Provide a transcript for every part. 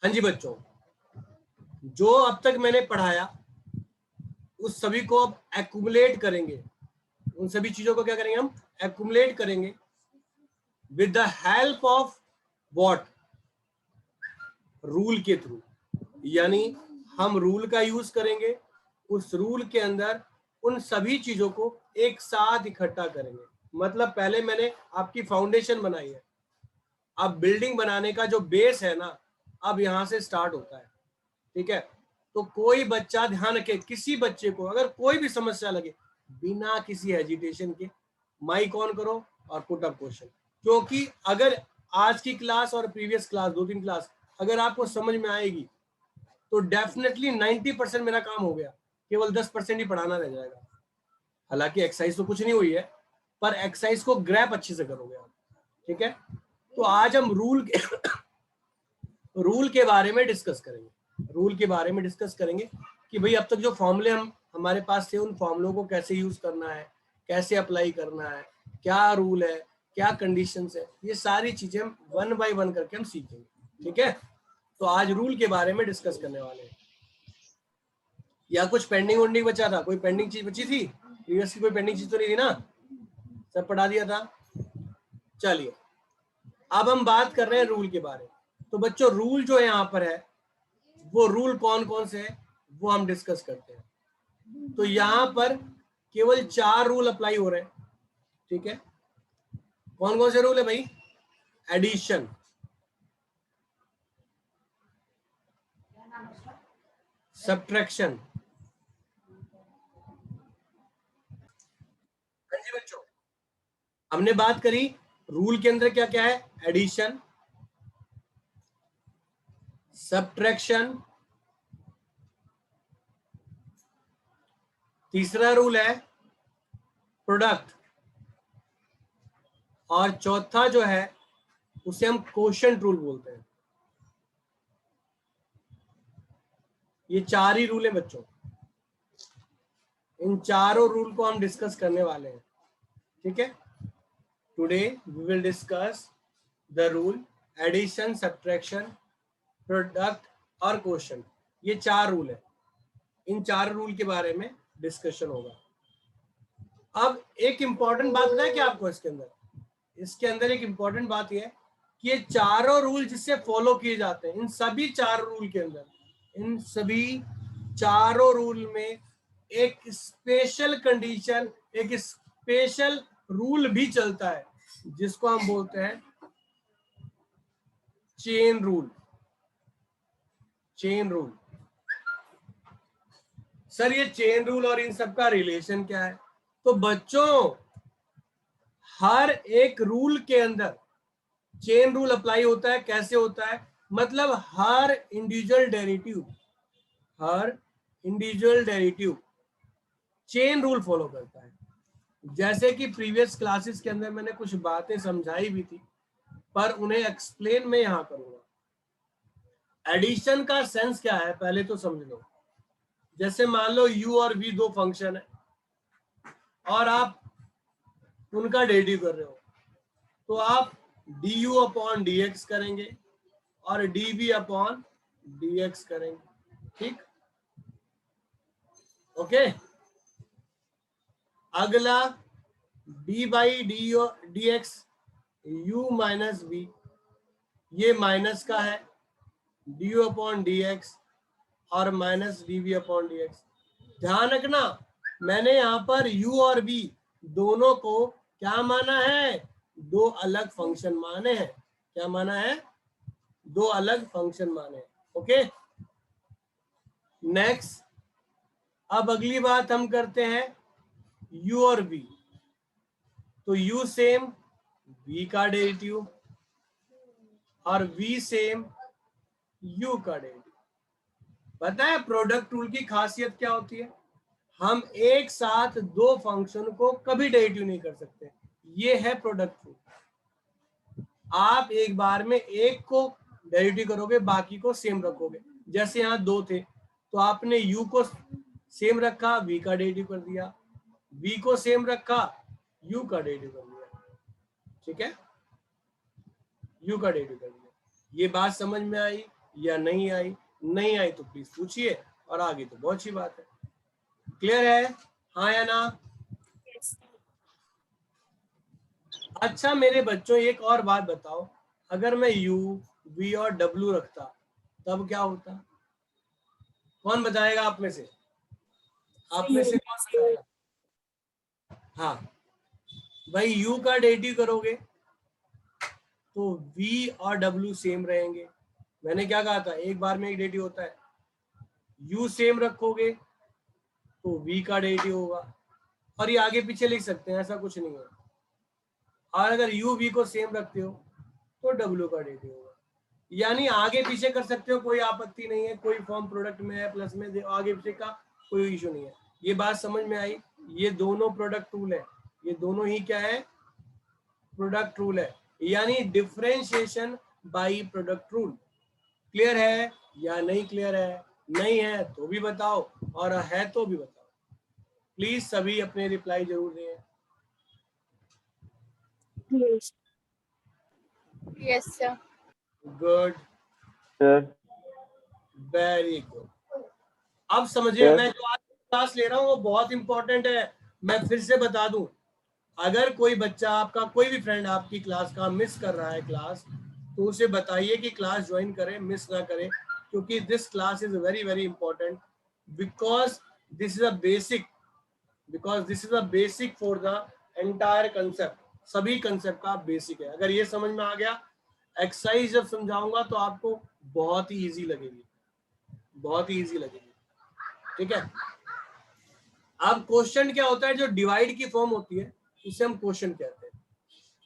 हाँ जी बच्चों, जो अब तक मैंने पढ़ाया उस सभी को अब एक्यूमुलेट करेंगे। उन सभी चीजों को क्या करेंगे, हम एक्यूमुलेट करेंगे with the help of what, rule के थ्रू। यानी हम रूल का यूज करेंगे, उस रूल के अंदर उन सभी चीजों को एक साथ इकट्ठा करेंगे। मतलब पहले मैंने आपकी फाउंडेशन बनाई है, अब बिल्डिंग बनाने का जो बेस है ना, अब यहां से स्टार्ट होता है। ठीक है, तो कोई बच्चा ध्यान रखे, किसी बच्चे को अगर कोई भी समस्या लगे, बिना किसी हेजिटेशन के माइक ऑन करो और पुट अप क्वेश्चन। क्योंकि अगर आज की क्लास और प्रीवियस क्लास, 2-3 क्लास अगर आपको समझ में आएगी तो डेफिनेटली 90% मेरा काम हो गया, केवल 10% ही पढ़ाना रह जाएगा। हालांकि एक्सरसाइज तो कुछ नहीं हुई है, पर एक्सरसाइज को ग्रैप अच्छे से करोगे आप। ठीक है, तो आज हम रूल के बारे में डिस्कस करेंगे। रूल के बारे में डिस्कस करेंगे कि भाई अब तक जो फॉर्मूले हमारे पास थे, उन फॉर्मूलों को कैसे यूज करना है, कैसे अप्लाई करना है, क्या रूल है, क्या कंडीशंस है, ये सारी चीजें हम 1 बाय 1 करके हम सीखेंगे। ठीक है, तो आज रूल के बारे में डिस्कस करने वाले हैं। या कुछ पेंडिंग वोंडिंग बचा था? कोई पेंडिंग चीज बची थी? प्रीवियस की कोई पेंडिंग चीज तो नहीं थी ना? सब पढ़ा दिया था। चलिए, अब हम बात कर रहे हैं रूल के बारे में। तो बच्चों, रूल जो है यहाँ पर है, वो रूल कौन कौन से हैं वो हम डिस्कस करते हैं। तो यहाँ पर केवल 4 रूल अप्लाई हो रहे हैं। ठीक है, कौन कौन से रूल है भाई? Addition, subtraction. हाँ जी बच्चों, हमने बात करी रूल के अंदर क्या क्या है? एडिशन, सब्ट्रैक्शन, तीसरा रूल है प्रोडक्ट, और चौथा जो है उसे हम क्वोशंट रूल बोलते हैं। ये 4 ही रूल है बच्चों। इन चारों रूल को हम डिस्कस करने वाले हैं। ठीक है, today we will discuss the rule addition, subtraction, product और क्वोशंट। ये 4 रूल है, इन 4 रूल के बारे में डिस्कशन होगा। अब एक इंपॉर्टेंट बात है क्या आपको इसके अंदर एक इंपॉर्टेंट बात यह है कि ये चारों रूल जिससे फॉलो किए जाते हैं, इन सभी 4 रूल के अंदर, इन सभी चारों रूल में एक स्पेशल कंडीशन, एक स्पेशल रूल भी चलता है, जिसको हम बोलते हैं chain rule. Chain rule. Sir ये चेन रूल और इन सब का रिलेशन क्या है? तो बच्चों, हर एक रूल के अंदर चेन रूल अप्लाई होता है। कैसे होता है? मतलब हर individual derivative chain rule follow करता है। जैसे कि प्रीवियस क्लासेस के अंदर मैंने कुछ बातें समझाई भी थी, पर उन्हें एक्सप्लेन मैं यहां करूंगा। एडिशन का सेंस क्या है पहले तो समझ लो। जैसे मान लो u और v दो फंक्शन है और आप उनका डेरिवेटिव कर रहे हो, तो आप du अपॉन dx करेंगे और dv अपॉन dx करेंगे। ठीक, ओके। अगला d by D x u minus v, ये माइनस का है, du अपॉन dx और माइनस dv अपॉन dx। ध्यान रखना, मैंने यहां पर u और v दोनों को क्या माना है? दो अलग फंक्शन माने हैं। क्या माना है? दो अलग फंक्शन माने हैं। Okay, next. अब अगली बात हम करते हैं u और v। तो u सेम v का डेरिवेटिव और v सेम u का डेरिवेटिव। पता है प्रोडक्ट रूल की खासियत क्या होती है? हम एक साथ दो फंक्शन को कभी डेरिवेटिव नहीं कर सकते। ये है प्रोडक्ट रूल। आप एक बार में एक को डेरिवेटिव करोगे, बाकी को सेम रखोगे। जैसे यहाँ दो थे तो आपने u को सेम रखा, v का डेरिवेटिव कर दिया, v को सेम रखा, u का डेरिवेटिव कर दिया। ठीक है, u का डेरिवेटिव कर दिया। ये बात समझ में आई? या नहीं आई? नहीं आई तो प्लीज पूछिए, और आगे तो बहुत अच्छी बात है। क्लियर है? हाँ या ना? अच्छा मेरे बच्चों एक और बात बताओ, अगर मैं U, V और W रखता तब क्या होता? कौन बताएगा आप में से? आप में से कौन बताएगा? हाँ भाई, U का डेटिव करोगे तो V और W सेम रहेंगे। मैंने क्या कहा था, एक बार में एक डेटिव होता है। U सेम रखोगे तो V का डेटिव होगा, और ये आगे पीछे लिख सकते हैं, ऐसा कुछ नहीं है। और अगर U V को सेम रखते हो तो W का डेटिव होगा। यानी आगे पीछे कर सकते हो, कोई आपत्ति नहीं है, कोई फॉर्म प्रोडक्ट में है प्लस में आगे पीछे का कोई इशू नहीं है। ये बात समझ में आई? ये दोनों प्रोडक्ट रूल है, ये दोनों ही क्या है? प्रोडक्ट रूल है, यानी differentiation by product rule. Clear है या नहीं क्लियर है? नहीं है तो भी बताओ, और है तो भी बताओ। प्लीज सभी अपने रिप्लाई जरूर दें। Yes sir. Good, sir very good. अब समझिए, मैं जो आज क्लास ले रहा हूँ वो बहुत इंपॉर्टेंट है। मैं फिर से बता दूं, अगर कोई बच्चा आपका, कोई भी फ्रेंड आपकी क्लास का मिस कर रहा है क्लास, तो उसे बताइए कि क्लास ज्वाइन करे, मिस ना करे, क्योंकि this class is very very important, because this is a basic for the entire concept. सभी कंसेप्ट का बेसिक है। अगर ये समझ में आ गया, एक्सरसाइज जब समझाऊंगा तो आपको बहुत ही इजी लगेगी, बहुत ही इजी लगेगी। ठीक है? अब क्वेश्चन क्या होता है? जो डिवाइड की फॉर्म होती है उसे हम क्वेश्चन कहते हैं।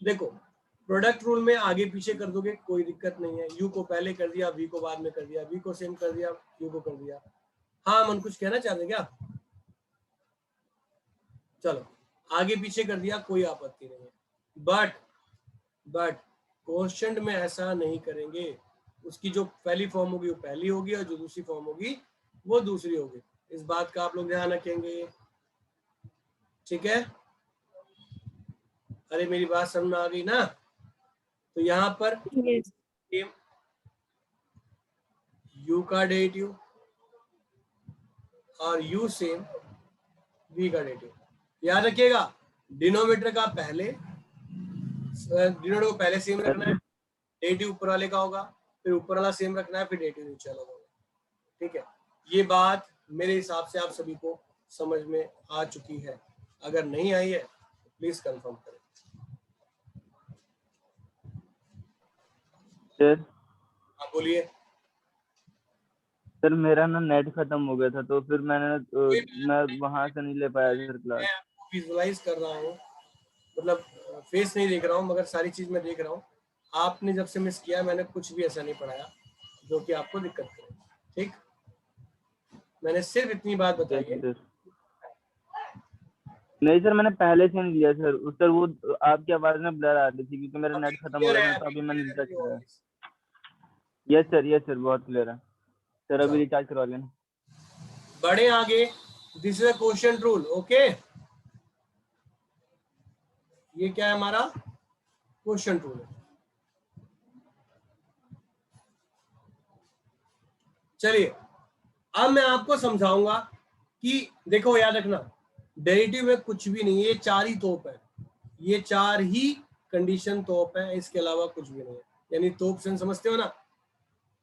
देखो, प्रोडक्ट रूल में आगे पीछे कर दोगे कोई दिक्कत नहीं है। यू को पहले कर दिया, वी को बाद में कर दिया, वी को सेम कर दिया, यू को कर दिया। हाँ मन कुछ कहना चाहते क्या? चलो, आगे पीछे कर दिया, कोई आपत्ति नहीं है। बट क्वेश्चन में ऐसा नहीं करेंगे। उसकी जो पहली फॉर्म होगी वो पहली होगी, और जो दूसरी फॉर्म होगी वो दूसरी होगी। इस बात का आप लोग ध्यान रखेंगे। ठीक है? अरे मेरी बात समझ में आ गई ना? तो यहाँ पर U का डेटिव और U सेम V का डेटिव। याद रखिएगा, डिनोमिनेटर का पहले, डिनोमिनेटर को पहले सेम रखना है, डेटिव ऊपर वाले का होगा, फिर ऊपर वाला सेम रखना है, फिर डेटिव नीचे वाला होगा। ठीक है? ये बात मेरे हिसाब से आप सभी को समझ में आ चुकी है। अगर नहीं आई है तो प्लीज कंफर्म करें। सर आप बोलिए। सर मेरा ना नेट खत्म हो गया था, तो फिर मैं वहां से नहीं ले पाया सर क्लास। मैं आपको विजुअलाइज कर रहा हूँ, मतलब फेस नहीं देख रहा हूँ, मगर सारी चीज मैं देख रहा हूँ। आपने जब से मिस किया, मैंने कुछ भी ऐसा नहीं पढ़ाया जो कि आपको दिक्कत करे। ठीक? मैंने सिर्फ इतनी बात बताई है। सर नहीं सर, मैंने पहले से नहीं लिया सर। सर वो आपकी आवाज में ब्लर आ रही थी क्योंकि मेरा नेट खत्म हो क्लियर गया है? था, तो अभी मैंने रिचार्ज कराया। ऑलवेज। यस सर बहुत क्लियर है सर। अभी रिचार्ज करवा लेना। बढ़े आगे। This is a question rule. Okay, ये क्या है? हमारा क्वेश्चन रूल है। चलिए, अब मैं आपको समझाऊंगा कि देखो, याद रखना, डेरिवेटिव में कुछ भी नहीं है, ये चार ही तोप है, ये चार ही कंडीशन तोप है, इसके अलावा कुछ भी नहीं है। यानी तोप से समझते हो ना?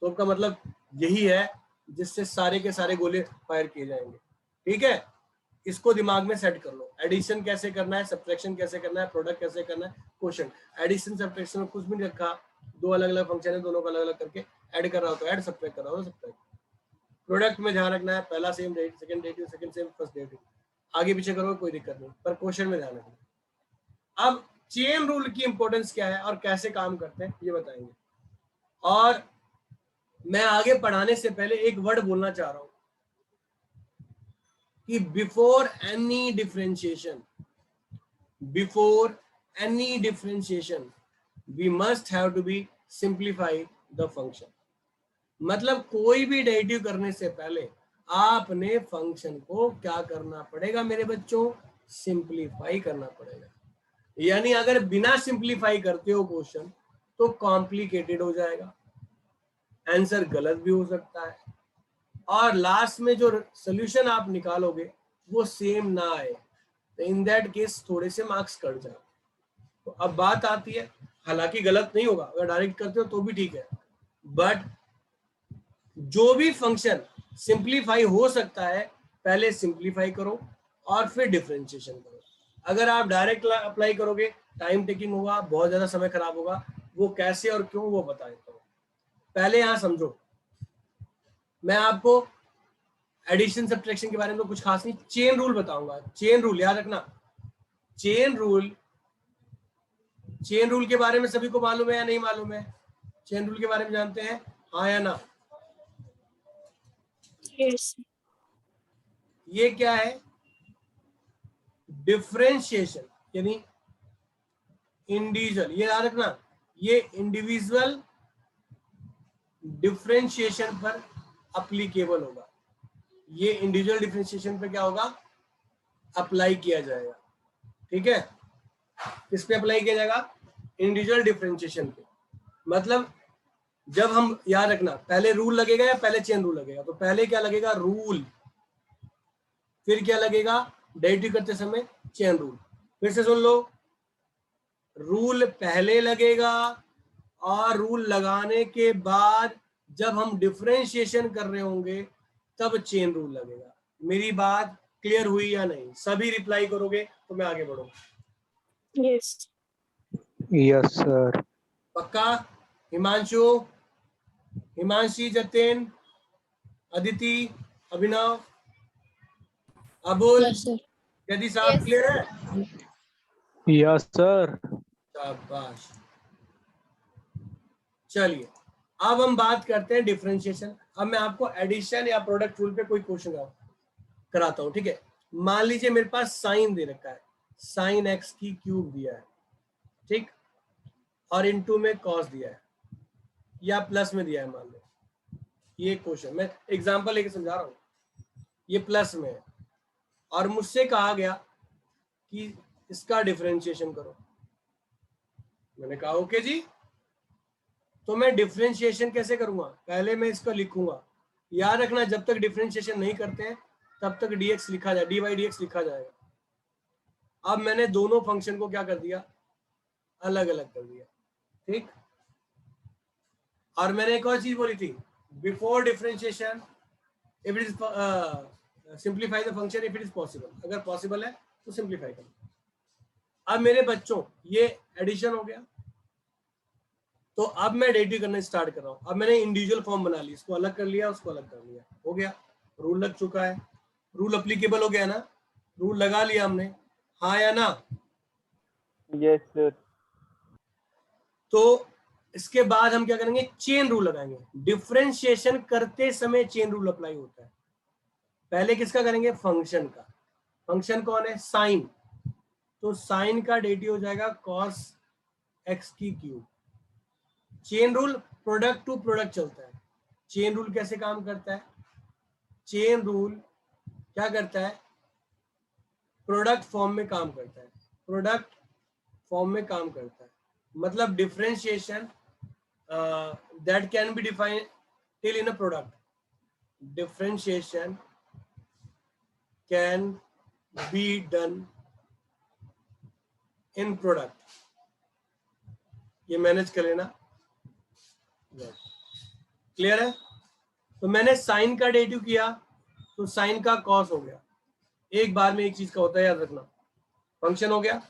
तोप का मतलब यही है जिससे सारे के सारे गोले फायर किए जाएंगे। ठीक है? इसको दिमाग में सेट कर लो। एडिशन कैसे करना है, सब्ट्रैक्शन कैसे करना है, प्रोडक्ट कैसे करना है, क्वेश्चन। एडिशन सब्ट्रैक्शन में कुछ भी नहीं रखा, दो अलग अलग फंक्शन है, दोनों को अलग अलग करके ऐड कर रहा हो तो ऐड, सब्ट्रैक्ट कर रहा हो तो सब्ट्रैक्ट। प्रोडक्ट में ध्यान रखना है, पहला same date, second date, second same, first date. आगे पीछे करो कोई दिक्कत नहीं, पर क्वेश्चन में ध्यान रखना। अब चेन रूल की इंपॉर्टेंस क्या है और कैसे काम करते हैं ये बताएंगे। और मैं आगे पढ़ाने से पहले एक वर्ड बोलना चाह रहा हूं कि before any differentiation we must have to be simplify the function. मतलब कोई भी डेरिवेटिव करने से पहले आपने फंक्शन को क्या करना पड़ेगा मेरे बच्चों? सिंप्लीफाई करना पड़ेगा। यानी अगर बिना सिंप्लीफाई करते हो क्वेश्चन तो कॉम्प्लिकेटेड हो जाएगा। आंसर गलत भी हो सकता है, और लास्ट में जो सोल्यूशन आप निकालोगे वो सेम ना आए, तो इन दैट केस थोड़े से मार्क्स कट जाए। तो अब बात आती है, हालांकि गलत नहीं होगा, अगर डायरेक्ट करते हो तो भी ठीक है, बट जो भी फंक्शन सिंप्लीफाई हो सकता है पहले सिंप्लीफाई करो और फिर डिफरेंशिएशन करो। अगर आप डायरेक्ट अप्लाई करोगे टाइम टेकिंग होगा, बहुत ज्यादा समय खराब होगा। वो कैसे और क्यों वो बता देता हूँ, पहले यहां समझो। मैं आपको एडिशन सब्ट्रैक्शन के बारे में तो कुछ खास नहीं, चेन रूल बताऊंगा। चेन रूल याद रखना, चेन रूल के बारे में सभी को मालूम है या नहीं मालूम है? चेन रूल के बारे में जानते हैं, हाँ या ना? Yes. ये क्या है? डिफरेंशिएशन यानी इंडिविजुअल, ये याद रखना, ये इंडिविजुअल डिफरेंशिएशन पर अप्लीकेबल होगा। ये इंडिविजुअल डिफरेंशिएशन पे क्या होगा? अप्लाई किया जाएगा। ठीक है, किस पे अप्लाई किया जाएगा? इंडिविजुअल डिफरेंशिएशन पे। मतलब जब हम, याद रखना, पहले रूल लगेगा या पहले चेन रूल लगेगा? तो पहले क्या लगेगा? रूल। फिर क्या लगेगा? डेरिवेटिव करते समय चेन रूल। फिर से सुन लो, रूल पहले लगेगा और रूल लगाने के बाद जब हम डिफरेंशिएशन कर रहे होंगे तब चेन रूल लगेगा। मेरी बात क्लियर हुई या नहीं? सभी रिप्लाई करोगे तो मैं आगे बढ़ूंगा। Yes. Yes sir. पक्का? हिमांशु, हिमांशी, जतिन, अदिति, अभिनव, अबुल, Yes, sir. यदि साहब क्लियर है? Yes sir. शाबाश। चलिए अब हम बात करते हैं डिफरेंशिएशन। अब मैं आपको एडिशन या प्रोडक्ट रूल पे कोई क्वेश्चन कराता हूं। ठीक है, मान लीजिए मेरे पास साइन दे रखा है, साइन एक्स की क्यूब दिया है, ठीक, और इनटू में कॉस दिया है या प्लस में दिया है। मान लो ये क्वेश्चन, मैं एग्जांपल लेके समझा रहा हूं, ये प्लस में है और मुझसे कहा गया कि इसका डिफरेंशिएशन करो। मैंने कहा ओके जी। तो मैं डिफरेंशिएशन कैसे करूंगा? पहले मैं इसका लिखूंगा। याद रखना, जब तक डिफरेंशिएशन नहीं करते हैं तब तक dx लिखा जाए, dy dx लिखा जाएगा। अब मैंने दोनों फंक्शन को क्या कर दिया? अलग अलग कर दिया। ठीक, और मैंने एक और चीज बोली थी, before differentiation if it is simplify the function if it is possible. अगर पॉसिबल है तो सिंप्लीफाई करो। अब मेरे बच्चों, ये एडिशन हो गया, तो अब मैं डेरिवेटिव करना स्टार्ट कर रहा हूं। अब मैंने इंडिविजुअल फॉर्म बना ली, इसको अलग कर लिया, उसको अलग कर लिया, हो गया। रूल लग चुका है, रूल अप्लीकेबल हो गया ना? रूल लगा लिया हमने, हाँ या ना? Yes sir. तो इसके बाद हम क्या करेंगे? चेन रूल लगाएंगे। डिफरेंशिएशन करते समय चेन रूल अप्लाई होता है। पहले किसका करेंगे? फंक्शन का। फंक्शन कौन है? साइन। तो साइन का डेरिवेटिव हो जाएगा कॉस एक्स की cube. Chain rule product to product चलता है। चेन रूल कैसे काम करता है? चेन रूल क्या करता है? प्रोडक्ट फॉर्म में काम करता है। प्रोडक्ट फॉर्म में काम करता है, मतलब differentiation that can be defined till in a product. Differentiation can be done in product. ये मैनेज कर लेना, क्लियर है? तो मैंने साइन का डेरिवेटिव किया तो साइन का कॉस हो गया। एक बार में एक चीज का होता है, याद रखना। फंक्शन हो गया।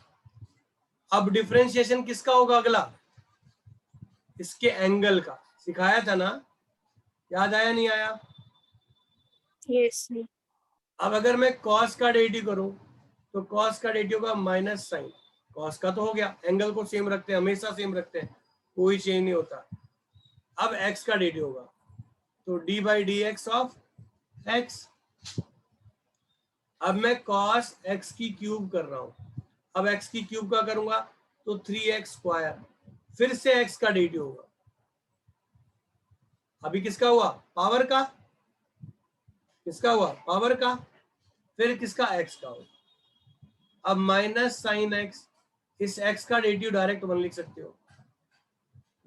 अब डिफरेंशिएशन किसका होगा अगला? इसके एंगल का। सिखाया था ना? याद आया नहीं आया? Yes, sir. अब अगर मैं कॉस का डेरिवेटिव करूं तो कॉस का डेरिवेटिव का माइनस साइन। कॉस का तो हो गया, एंगल को सेम रखते हैं, हमेशा सेम रखते हैं, कोई चेंज नहीं होता। अब एक्स का डेरिवेटिव होगा तो D by D X of x. अब मैं कॉस एक्स की क्यूब कर रहा हूं। अब एक्स की क्यूब का करूंगा तो 3x स्क्वायर, फिर से एक्स का डेरिवेटिव होगा। अभी किसका हुआ? पावर का। किसका हुआ? पावर का। फिर किसका? एक्स का होगा। अब माइनस साइन एक्स, इस एक्स का डेरिवेटिव डायरेक्ट 1 लिख सकते हो।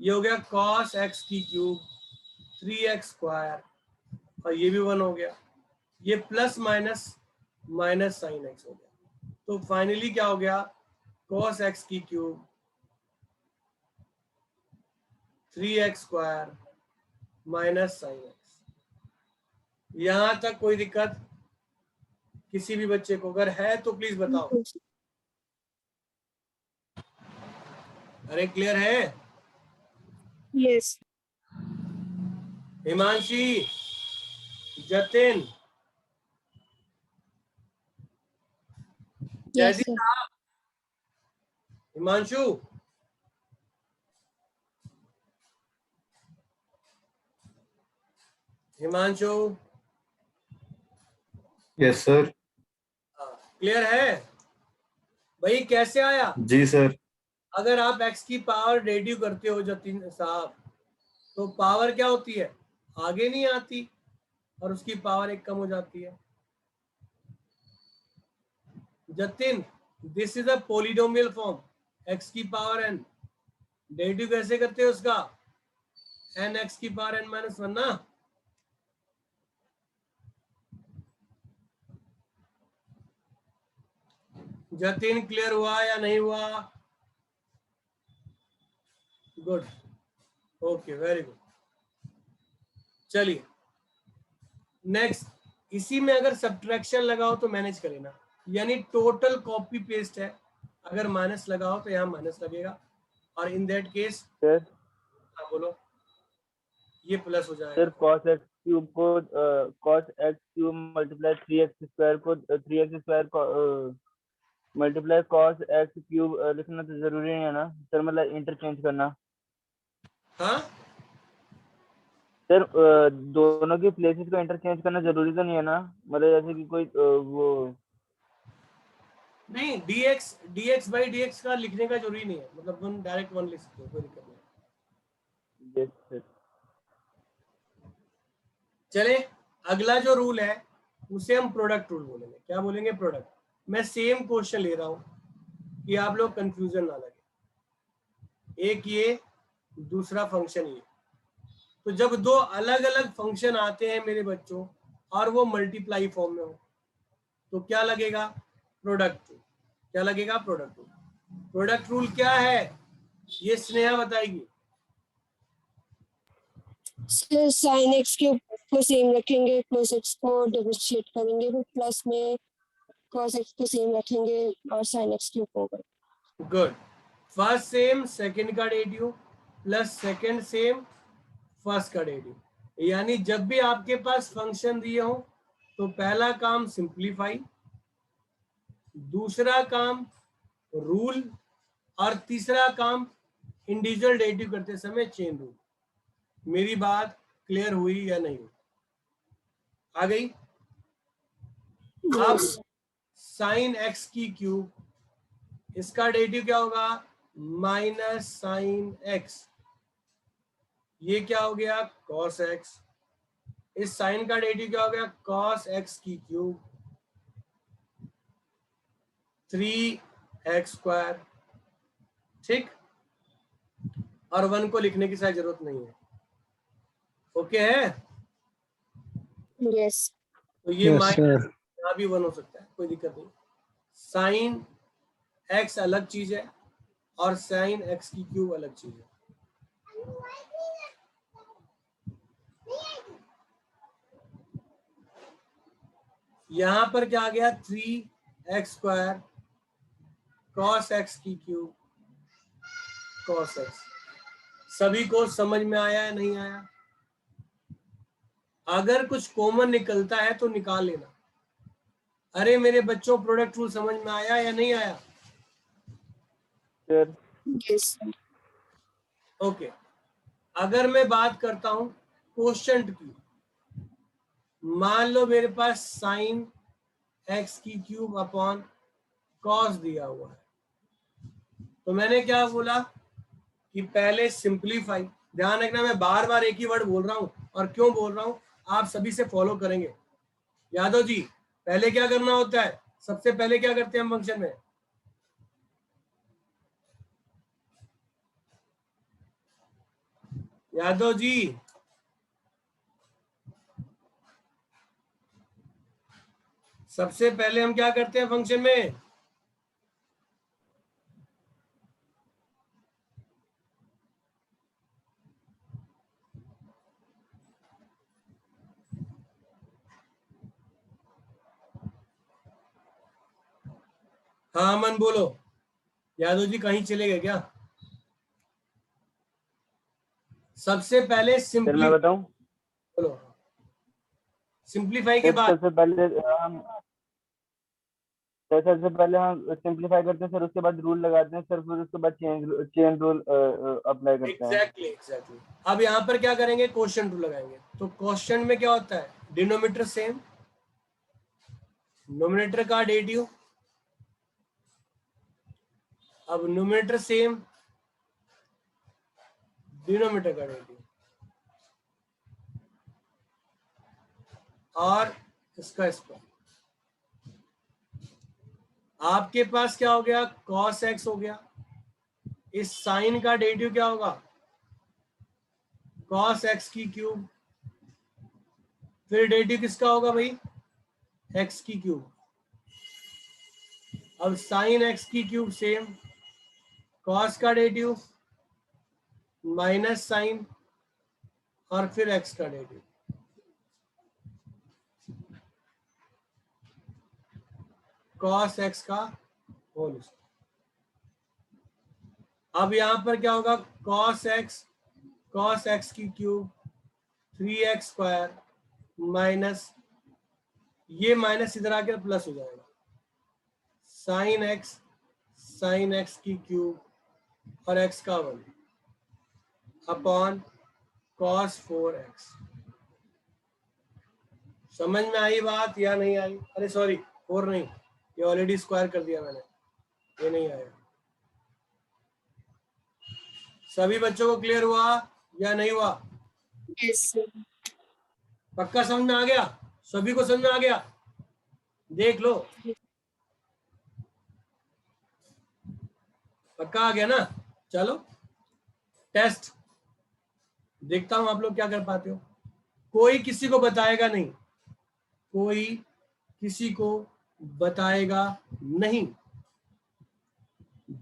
ये हो गया कॉस एक्स की क्यूब 3x² और ये भी 1 हो गया, ये plus minus minus sine x हो गया। तो फाइनली क्या हो गया, cos x³ 3x² minus sine x। यहां तक कोई दिक्कत किसी भी बच्चे को अगर है तो प्लीज बताओ। अरे क्लियर है? Yes. Himanshi, Jatin, Yes, Jaydeep sir. साहब, Himanshu, Himanshu, yes sir. Clear है भाई? कैसे आया? जी सर। अगर आप x की पावर डेड्यू करते हो जतिन साहब, तो पावर क्या होती है, आगे नहीं आती और उसकी पावर एक कम हो जाती है। Jatin, this is a polynomial form, x की पावर n, डेड्यू कैसे करते हो उसका, n x की पावर n-1 ना। जतिन क्लियर हुआ या नहीं हुआ? Good, okay, very good. चलिए नेक्स्ट, इसी में अगर सब्ट्रैक्शन लगाओ तो मैनेज करे ना, यानी टोटल कॉपी पेस्ट है, अगर माइनस लगाओ तो यहाँ माइनस लगेगा और इन दैट केस, सर हाँ बोलो, ये प्लस हो जाएगा। सर cos x³ को cos x³ मल्टीप्लाई 3x² को 3x² मल्टीप्लाई cos x³ लिखना तो जरूरी नहीं है ना सर, मतलब इंटरचेंज करना। हाँ सर दोनों की प्लेसेस को इंटरचेंज करना जरूरी तो नहीं है ना, मतलब जैसे कि कोई वो नहीं, dx/dx का लिखने का जरूरी नहीं है, मतलब वन डायरेक्ट वन लिख सकते हो, कोई दिक्कत नहीं। Yes sir. चले, अगला जो रूल है उसे हम प्रोडक्ट रूल बोलेंगे। क्या बोलेंगे? प्रोडक्ट। मैं सेम क्वेश्चन ले रहा हूं कि आप लोग कंफ्यूजन ना लगे, एक ये, दूसरा फंक्शन ये। तो जब दो अलग अलग फंक्शन आते हैं मेरे बच्चों और वो मल्टीप्लाई फॉर्म में हो, तो क्या लगेगा? Product rule. क्या लगेगा? Product rule. प्रोडक्ट रूल क्या है ये स्नेहा बताएगी। सर साइन एक्स के को सेम रखेंगे, प्लस एक्स को डिफरेंशिएट करेंगे, फिर प्लस में cos एक्स को सेम रखेंगे और साइन एक्स क्यूब होगा। गुड, फर्स्ट सेम सेकंड का derivative plus second same first का डेरिवेटिव। यानी जब भी आपके पास फंक्शन दिए हो तो पहला काम सिंप्लीफाई, दूसरा काम रूल और तीसरा काम इंडिविजुअल डेरिवेटिव करते समय चेन रूल। मेरी बात क्लियर हुई या नहीं? आ गई? अब Yes. साइन एक्स की क्यूब, इसका डेरिवेटिव क्या होगा? Minus sine x. ये क्या हो गया? Cos x. इस साइन का डेरिवेटिव क्या हो गया? कॉस एक्स की क्यूब 3x²। ठीक, और 1 को लिखने की शायद जरूरत नहीं है। ओके है? Yes. तो ये यस माइनस सर। यहाँ भी 1 हो सकता है, कोई दिक्कत नहीं। साइन एक्स अलग चीज है और साइन एक्स की क्यूब अलग चीज है। यहां पर क्या आ गया? 3x² cos x की क्यूब cos x। सभी को समझ में आया या नहीं आया? अगर कुछ कॉमन निकलता है तो निकाल लेना। अरे मेरे बच्चों, प्रोडक्ट रूल समझ में आया या नहीं आया? Sir Yes. ओके, अगर मैं बात करता हूं कोशेंट की, मान लो मेरे पास साइन एक्स की क्यूब अपॉन कॉस दिया हुआ है, तो मैंने क्या बोला कि पहले सिंप्लीफाई। ध्यान रखना, मैं बार बार एक ही वर्ड बोल रहा हूं, और क्यों बोल रहा हूं आप सभी से फॉलो करेंगे। यादव जी, पहले क्या करना होता है? सबसे पहले क्या करते हैं हम फंक्शन में? यादव जी, सबसे पहले हम क्या करते हैं फंक्शन में, हाँ अमन बोलो, यादव जी कहीं चले गए क्या? सबसे पहले सर मैं बताऊं, बोलो, सिंप्लीफाई के बाद सबसे पहले हम सबसे पहले हम सिंप्लीफाई करते हैं सर, उसके बाद रूल लगाते हैं सर, फिर उसके बाद चेन रूल अप्लाई करते हैं। एग्जैक्टली। अब यहाँ पर क्या करेंगे, क्वेश्चन रूल लगाएंगे। तो क्वेश्चन में क्या होता है, डिनोमिनेटर सेम, नोमिनेटर का डेरिवेटिव। अब नोमिनेटर सेम, डिनोमिनेटर का डेरिवेटिव, और इसका स्क्वायर। आपके पास क्या हो गया, cos x हो गया। इस साइन का डेरिवेटिव क्या होगा, cos x की क्यूब। फिर डेरिवेटिव किसका होगा भाई, x की क्यूब। अब साइन x की क्यूब सेम, cos का डेरिवेटिव माइनस साइन, और फिर x का डेरिवेटिव। cos x का होल स्क्वायर। अब यहां पर क्या होगा, cos x की क्यूब 3x स्क्वायर माइनस, ये माइनस इधर आकर प्लस हो जाएगा, साइन x की क्यूब और x का वन अपॉन cos 4x। समझ में आई बात या नहीं आई? अरे सॉरी, 4 नहीं, ये ऑलरेडी स्क्वायर कर दिया मैंने, ये नहीं आया। सभी बच्चों को क्लियर हुआ या नहीं हुआ? Yes sir. पक्का समझ में आ गया? सभी को समझ में आ गया? देख लो, पक्का आ गया ना? चलो टेस्ट देखता हूं आप लोग क्या कर पाते हो। कोई किसी को बताएगा नहीं, कोई किसी को बताएगा नहीं।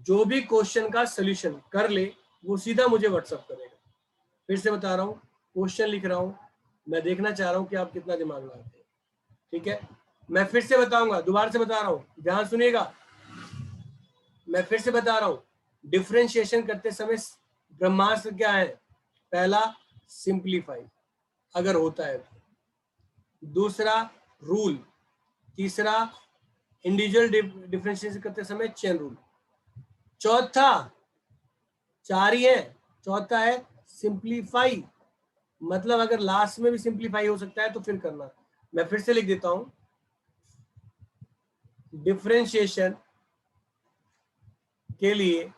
जो भी क्वेश्चन का सॉल्यूशन कर ले वो सीधा मुझे व्हाट्सएप करेगा। फिर से बता रहा हूँ, क्वेश्चन लिख रहा हूँ, मैं देखना चाह रहा हूँ कि आप कितना दिमाग लगाते हैं। ठीक है, मैं फिर से बताऊंगा, दोबारा से बता रहा हूँ, ध्यान सुनिएगा। मैं फिर से बता रहा हूँ, डिफरेंशिएशन करते समय ब्रह्मास्त्र क्या है, पहला सिंप्लीफाई अगर होता है तो, दूसरा रूल, तीसरा इंडिविजुअल डिफरेंशिएशन करते समय चेन रूल, चौथा, चार ही है, चौथा है सिंप्लीफाई। मतलब अगर लास्ट में भी सिंप्लीफाई हो सकता है तो फिर करना। मैं फिर से लिख देता हूं, डिफरेंशिएशन के लिए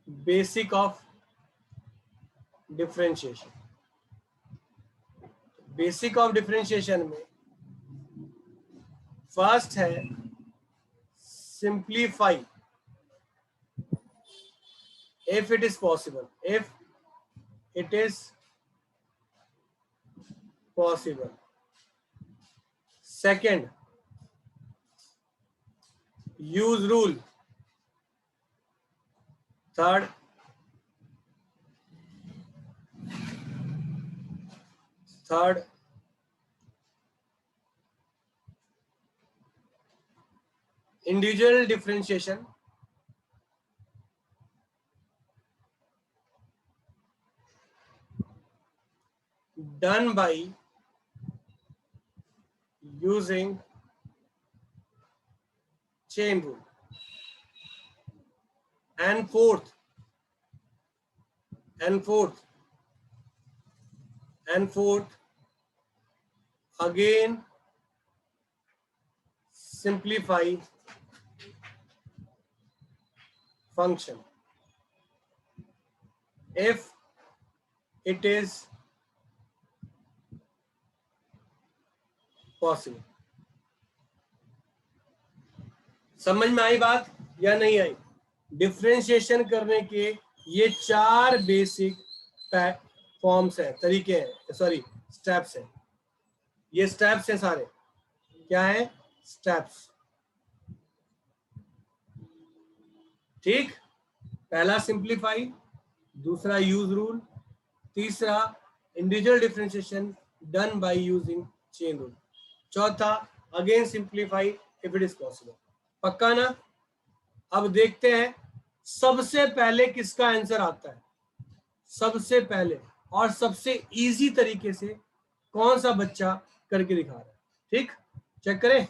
basic of differentiation, basic of differentiation में फर्स्ट है simplify if it is possible, if it is possible. Second, use rule. Third, individual differentiation done by using chain rule. And fourth, again simplify function if it is possible. समझ में आई बात या नहीं आई? Differentiation करने के ये चार बेसिक फॉर्म्स हैं, तरीके हैं, सॉरी स्टेप्स हैं। ये स्टेप्स हैं सारे, क्या है, स्टेप्स। ठीक, पहला सिंप्लीफाई, दूसरा यूज रूल, तीसरा individual differentiation done by using chain rule, चौथा again simplify if it is possible. पक्का ना? अब देखते हैं सबसे पहले किसका आंसर आता है, सबसे पहले और सबसे इजी तरीके से कौन सा बच्चा करके दिखा रहा है। ठीक, चेक करें।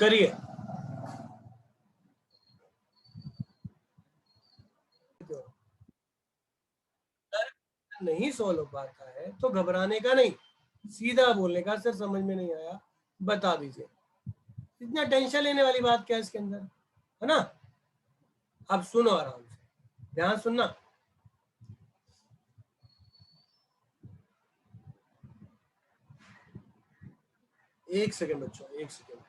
करिए। नहीं सोल्व हो पाता है तो घबराने का नहीं, सीधा बोलने का, सर समझ में नहीं आया बता दीजिए। इतना टेंशन लेने वाली बात क्या है इसके अंदर, है ना? अब सुनो आराम से, ध्यान सुनना। एक सेकंड बच्चों, एक सेकंड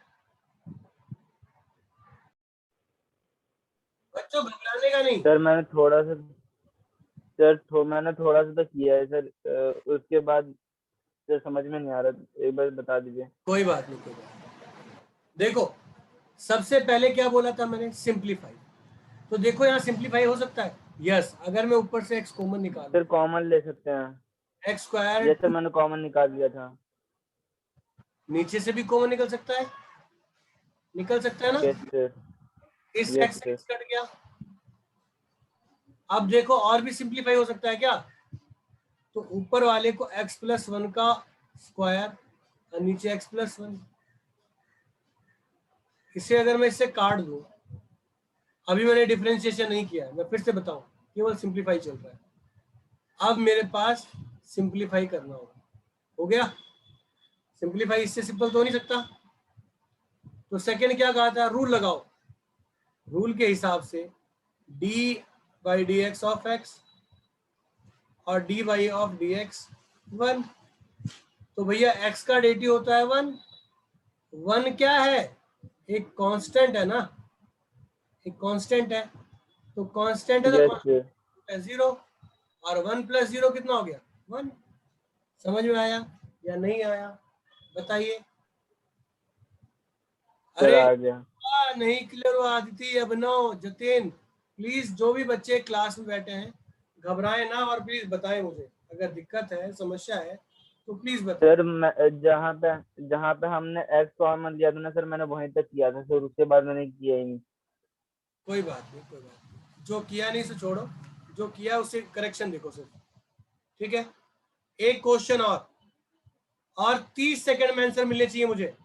बच्चों, घबराने का नहीं। सर मैंने थोड़ा सा तो किया है सर, उसके बाद सर समझ में नहीं आ रहा, एक बार बता दीजिए। कोई बात नहीं, कोई बात नहीं। देखो सबसे पहले क्या बोला था मैंने, सिंप्लीफाई। तो देखो यहाँ सिंप्लीफाई हो सकता है, यस। अगर मैं ऊपर से एक्स कॉमन निकालूं, सर कॉमन ले सकते हैं। एक्स स्क्वायर, ये सर मैंने कॉमन निकाल लिया था। नीचे से भी कॉमन निकल सकता है, निकल सकता है ना? Yes sir. इस यस एक्स सर। कट गया। अब देखो और भी सिंप्लीफाई हो सकता है क्या, तो ऊपर वाले को x प्लस 1 का स्क्वायर और नीचे x प्लस 1, इसे अगर मैं इससे काट दूं, अभी मैंने डिफरेंशिएशन नहीं किया है, मैं फिर से बताऊं, केवल सिंप्लीफाई चल रहा है। अब मेरे पास सिंप्लीफाई करना होगा, हो गया सिंप्लीफाई, इससे सिंपल तो हो नहीं सकता। तो सेकंड क्या कहा था, रूल लगाओ। रूल के हिसाब से d by D X of X और D by of D X 1। तो भैया x का डेटी होता है 1, 1 क्या है, एक कांस्टेंट है ना, एक कांस्टेंट है, तो कांस्टेंट है तो यस सर। कांस्टेंट है 0, और 1 प्लस 0 कितना हो गया, 1। समझ में आया या नहीं आया बताइए? सर अरे आ गया। नहीं क्लियर हुआ आदिति, अभिनव, जतिन, प्लीज जो भी बच्चे क्लास में बैठे हैं घबराए ना, और प्लीज बताएं मुझे अगर दिक्कत है, समस्या है तो प्लीज बताएं। सर मैं जहाँ पे हमने एक्स कॉमन लिया था ना सर, मैंने वहीं तक किया था सर, उसके बाद मैंने किया ही नहीं। कोई बात नहीं, कोई बात नहीं, जो किया नहीं से छोड़ो, जो किया उससे करेक्शन देखो सिर्फ। ठीक है, एक क्वेश्चन और 30 सेकंड में आंसर मिलने चाहिए मुझे।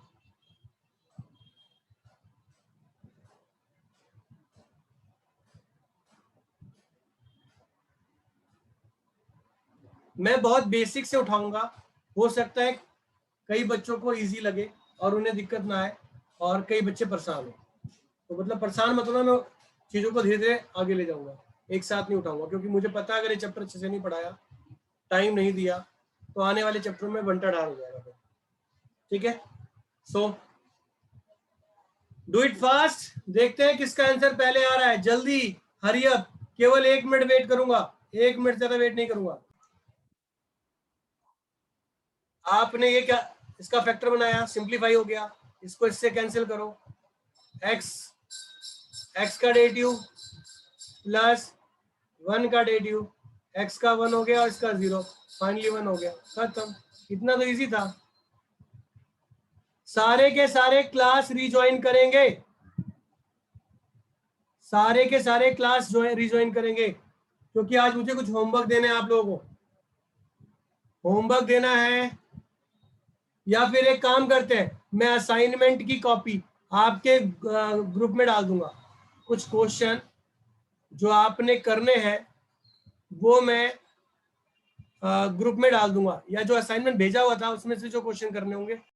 मैं बहुत बेसिक से उठाऊंगा, हो सकता है कई बच्चों को इजी लगे और उन्हें दिक्कत ना आए, और कई बच्चे परेशान हो, तो मतलब परेशान मतलब मैं चीजों को धीरे धीरे आगे ले जाऊंगा, एक साथ नहीं उठाऊंगा, क्योंकि मुझे पता है अगर ये चैप्टर अच्छे से नहीं पढ़ाया, टाइम नहीं दिया, तो आने वाले चैप्टर में बंटा ढार हो जाएगा। ठीक है, सो डू इट फास्ट, देखते हैं किसका आंसर पहले आ रहा है, जल्दी, हरी अप, केवल 1 मिनट वेट करूंगा, 1 मिनट ज्यादा वेट नहीं करूंगा। आपने ये क्या इसका फैक्टर बनाया, सिंप्लीफाई हो गया, इसको इससे कैंसिल करो, एक्स का डेरिवेटिव प्लस 1 का डेरिवेटिव, एक्स का 1 हो गया और इसका 0, फाइनली 1 हो गया, खत्म। इतना तो इजी था। सारे के सारे क्लास रिज्वाइन करेंगे, सारे के सारे क्लास जो है रिज्वाइन करेंगे, क्योंकि आज मुझे कुछ होमवर्क देना है आप लोगों को, होमवर्क देना है। या फिर एक काम करते हैं, मैं असाइनमेंट की कॉपी आपके ग्रुप में डाल दूंगा, कुछ क्वेश्चन जो आपने करने हैं वो मैं ग्रुप में डाल दूंगा, या जो असाइनमेंट भेजा हुआ था उसमें से जो क्वेश्चन करने होंगे